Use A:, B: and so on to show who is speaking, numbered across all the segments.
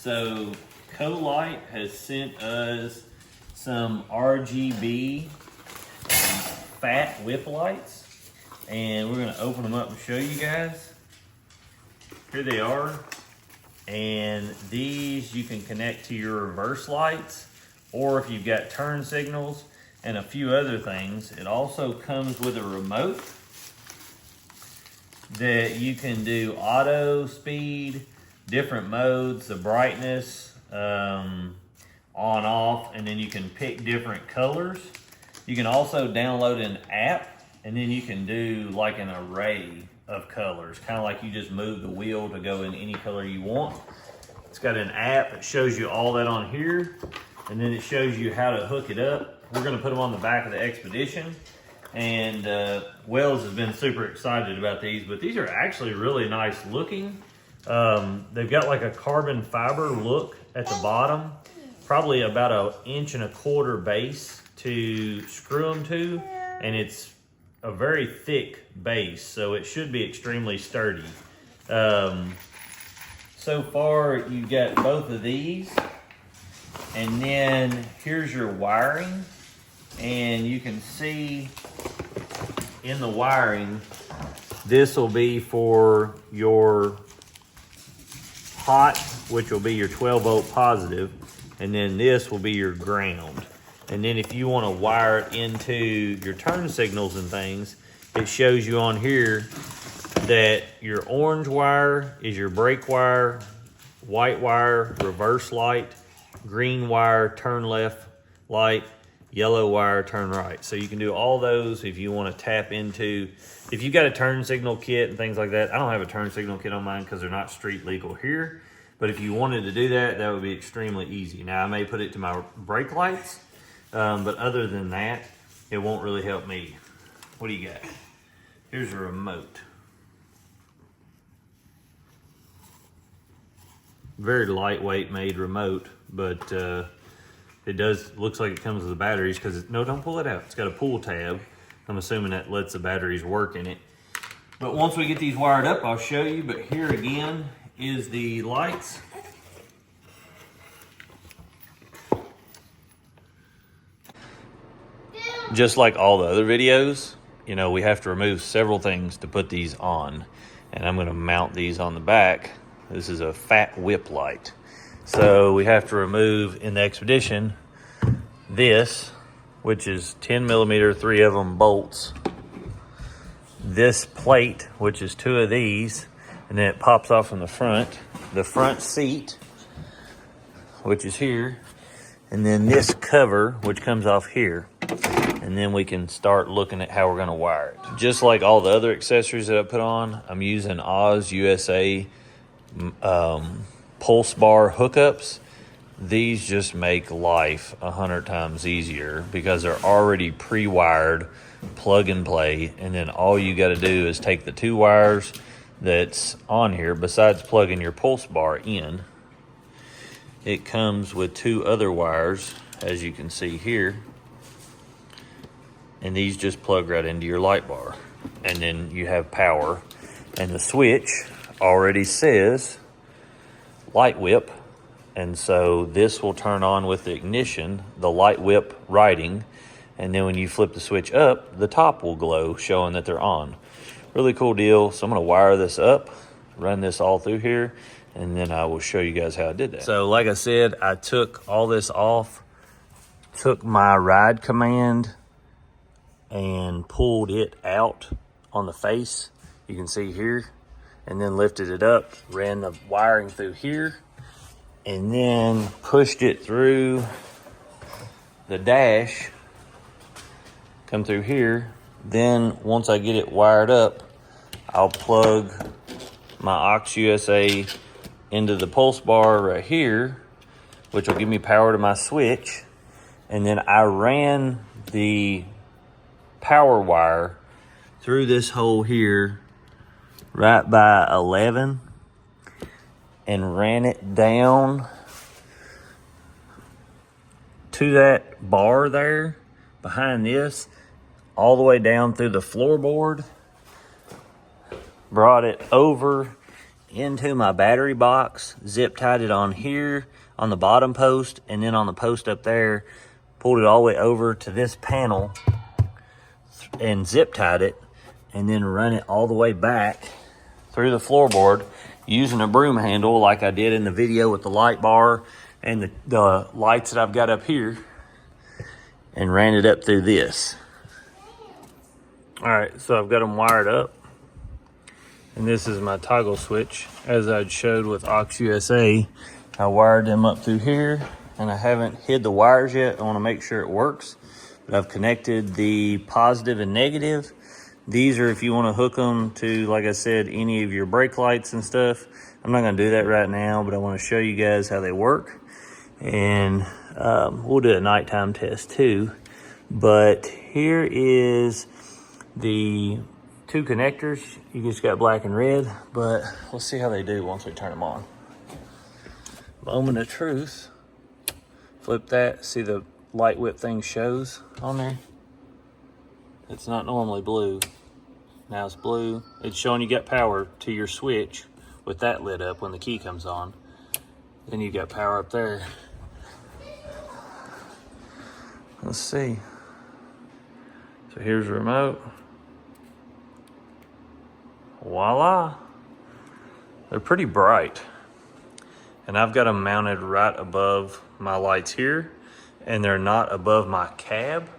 A: So Colight has sent us some RGB fat whip lights, and we're gonna open them up and show you guys. Here they are. And these you can connect to your reverse lights, or if you've got turn signals and a few other things. It also comes with a remote that you can do auto, speed, different modes, the brightness, on, off, and then you can pick different colors. You can also download an app, and then you can do like an array of colors, kind of like you just move the wheel to go in any color you want. It's got an app that shows you all that on here, and then it shows you how to hook it up. We're going to put them on the back of the Xpedition, and Wells has been super excited about these, but these are actually really nice looking. They've got like a carbon fiber look at the bottom, probably about 1.25 inch base to screw them to, and it's a very thick base, so it should be extremely sturdy. So far, you've got both of these, and then here's your wiring, and you can see in the wiring, this will be for your hot, which will be your 12 volt positive, and then this will be your ground. And then if you want to wire it into your turn signals and things, it shows you on here that your orange wire is your brake wire, white wire, reverse light, green wire, turn left light, yellow wire, turn right. So you can do all those if you want to tap into, if you've got a turn signal kit and things like that. I don't have a turn signal kit on mine because they're not street legal here. But if you wanted to do that, that would be extremely easy. Now I may put it to my brake lights, but other than that, it won't really help me. What do you got? Here's a remote. Very lightweight made remote, but it looks like it comes with the batteries because no, don't pull it out. It's got a pull tab. I'm assuming that lets the batteries work in it. But once we get these wired up, I'll show you. But here again is the lights. Just like all the other videos, you know, we have to remove several things to put these on. And I'm gonna mount these on the back. This is a fat whip light. So we have to remove in the Xpedition this, which is 10 millimeter, 3 of them bolts. This plate, which is 2 of these, and then it pops off from the front seat, which is here, and then this cover, which comes off here. And then we can start looking at how we're gonna wire it. Just like all the other accessories that I put on, I'm using Oz USA pulse bar hookups. These just make life 100 times easier because they're already pre-wired, plug and play, and then all you got to do is take the 2 wires that's on here. Besides plugging your pulse bar in, it comes with 2 other wires, as you can see here, and these just plug right into your light bar, and then you have power. And the switch already says light whip, and so this will turn on with the ignition, the light whip writing, and then when you flip the switch up, the top will glow, showing that they're on. Really cool deal. So I'm gonna wire this up, run this all through here, and then I will show you guys how I did that. So like I said, I took all this off, took my ride command and pulled it out on the face, you can see here, and then lifted it up, ran the wiring through here, and then pushed it through the dash, come through here. Then once I get it wired up, I'll plug my Aux USA into the pulse bar right here, which will give me power to my switch. And then I ran the power wire through this hole here right by 11 and ran it down to that bar there behind this, all the way down through the floorboard, brought it over into my battery box, zip tied it on here on the bottom post, and then on the post up there, pulled it all the way over to this panel and zip tied it, and then run it all the way back through the floorboard using a broom handle like I did in the video with the light bar and the lights that I've got up here, and ran it up through this. All right, so I've got them wired up, and this is my toggle switch. As I'd showed with Aux USA, I wired them up through here, and I haven't hid the wires yet. I want to make sure it works, but I've connected the positive and negative. These are if you want to hook them to, like I said, any of your brake lights and stuff. I'm not going to do that right now, but I want to show you guys how they work. And we'll do a nighttime test too. But here is the two connectors. You just got black and red, but let's see how they do once we turn them on. Moment of truth. Flip that, see the light whip thing shows on there. It's not normally blue. Now it's blue. It's showing you got power to your switch with that lit up when the key comes on. Then you got power up there. Let's see. So here's the remote. Voila. They're pretty bright. And I've got them mounted right above my lights here, and they're not above my cab.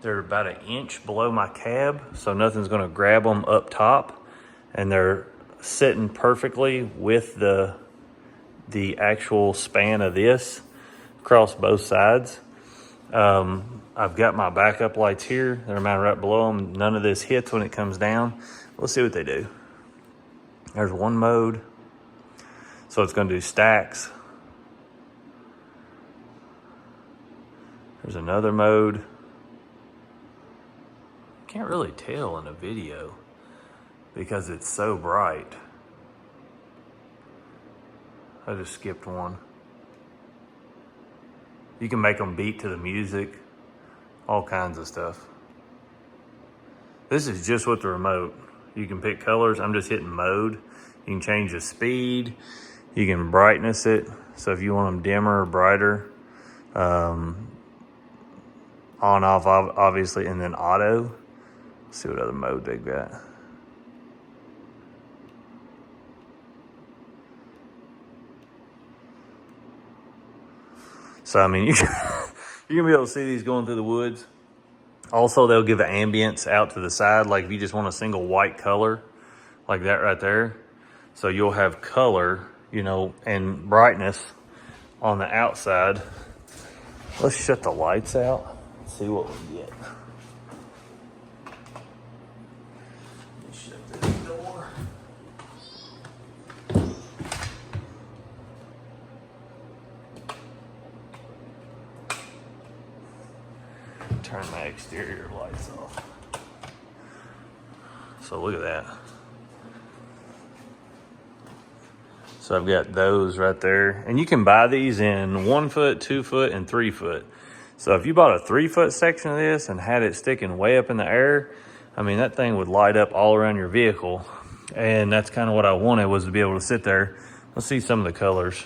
A: They're about an inch below my cab, so nothing's gonna grab them up top, and they're sitting perfectly with the actual span of this across both sides. I've got my backup lights here. They're mounted right below them. None of this hits when it comes down. Let's see what they do. There's one mode. So it's gonna do stacks. There's another mode. Can't really tell in a video because it's so bright. I just skipped one. You can make them beat to the music, all kinds of stuff. This is just with the remote. You can pick colors. I'm just hitting mode. You can change the speed. You can brightness it. So if you want them dimmer or brighter, on, off, obviously, and then auto. Let's see what other mode they got. So, I mean, you're gonna be able to see these going through the woods. Also, they'll give an ambience out to the side. Like if you just want a single white color, like that right there. So you'll have color, you know, and brightness on the outside. Let's shut the lights out, see what we get. Shut this door. Turn my exterior lights off. So look at that. So I've got those right there. And you can buy these in 1 foot, 2 foot, and 3 foot. So if you bought a 3 foot section of this and had it sticking way up in the air, I mean, that thing would light up all around your vehicle. And that's kind of what I wanted, was to be able to sit there. Let's see some of the colors.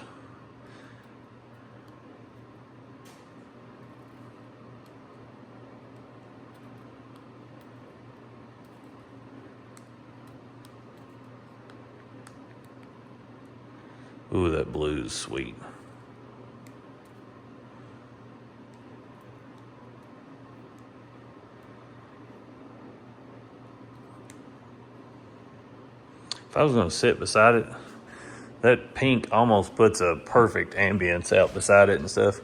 A: Ooh, that blue is sweet. If I was gonna sit beside it, that pink almost puts a perfect ambience out beside it and stuff.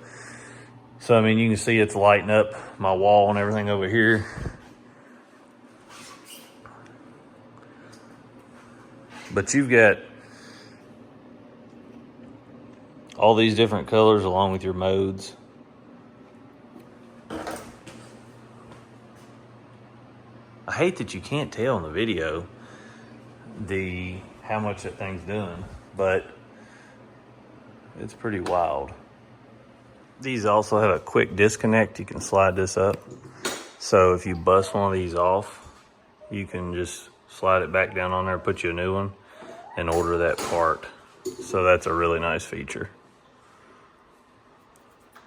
A: So, I mean, you can see it's lighting up my wall and everything over here. But you've got all these different colors along with your modes. I hate that you can't tell in the video how much that thing's doing, but it's pretty wild. These also have a quick disconnect. You can slide this up. So if you bust one of these off, you can just slide it back down on there, put you a new one. and order that part. So that's a really nice feature.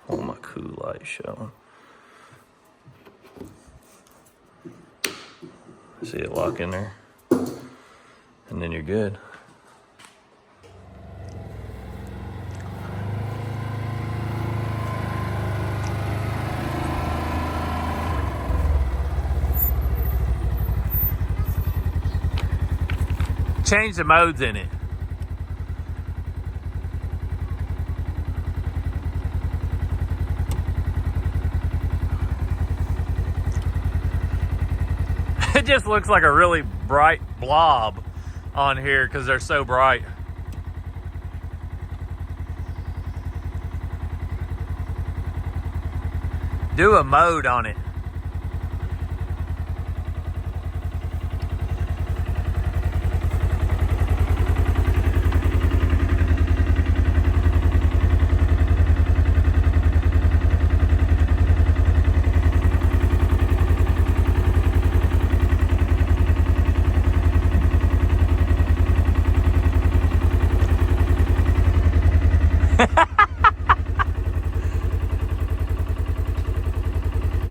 A: Oh, my colight showing. See it lock in there? And then you're good. Change the modes in it. It just looks like a really bright blob on here because they're so bright. Do a mode on it.